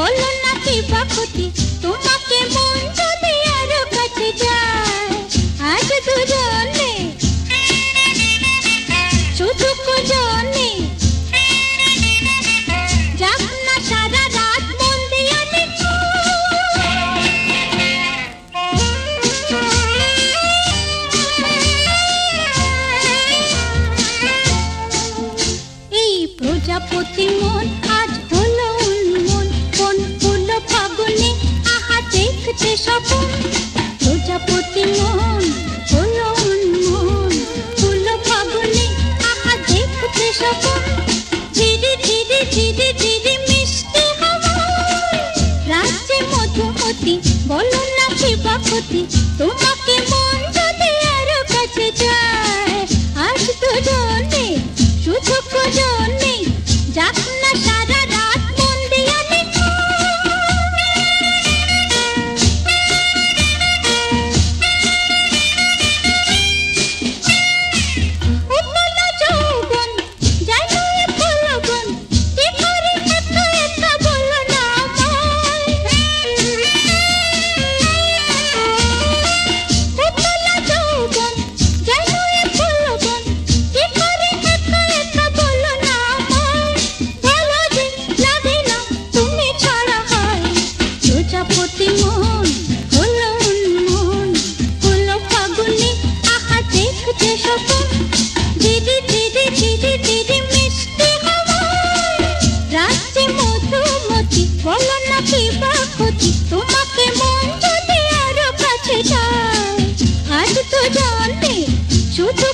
বলো না কি বা ক্ষতি তোমাকে মন যদি আরো কাছে যায় আজ দুজনে শুধু দুজনে যাক না সারা রাত মন দিয়ে এই প্রজাপতি মন আজ হলো উন্মন কোন ফুল ফাগুনে আহা দেখতে স্বপন প্রজাপতি মন হলো উন্মন ফুল ফাগুনে আহা দেখতে স্বপন ধীরে ধীরে ধীরে ধীরে মিষ্টি হাওয়া রাজ্যে মধুমতি বলো না কি বা ক্ষতি তোমাকে মন যদি আরো কাছে যায় আজ দুজনে শুধু দুজনে যাক না সারা রাত মন দিয়ে উপলা যৌবন যাই নয় ফুলবন কি করে একা একা বলো না আমায় উপলা যৌবন যাই নয় ফুলবন কি করে একা একা বলো না আমায় ভালো যে লাগে না তুমি ছাড়া হয় প্রজাপতি মন হলো উন্মন ফুল ফাগুনে আহা দেখতে স্বপন ধীরে ধীরে ধীরে ধীরে মিষ্টি হাওয়া রাজ্যে মধুমতি বলো না কি বা ক্ষতি তোমাকে মন যদি আরো কাছে যায় আজ দুজনে শুধু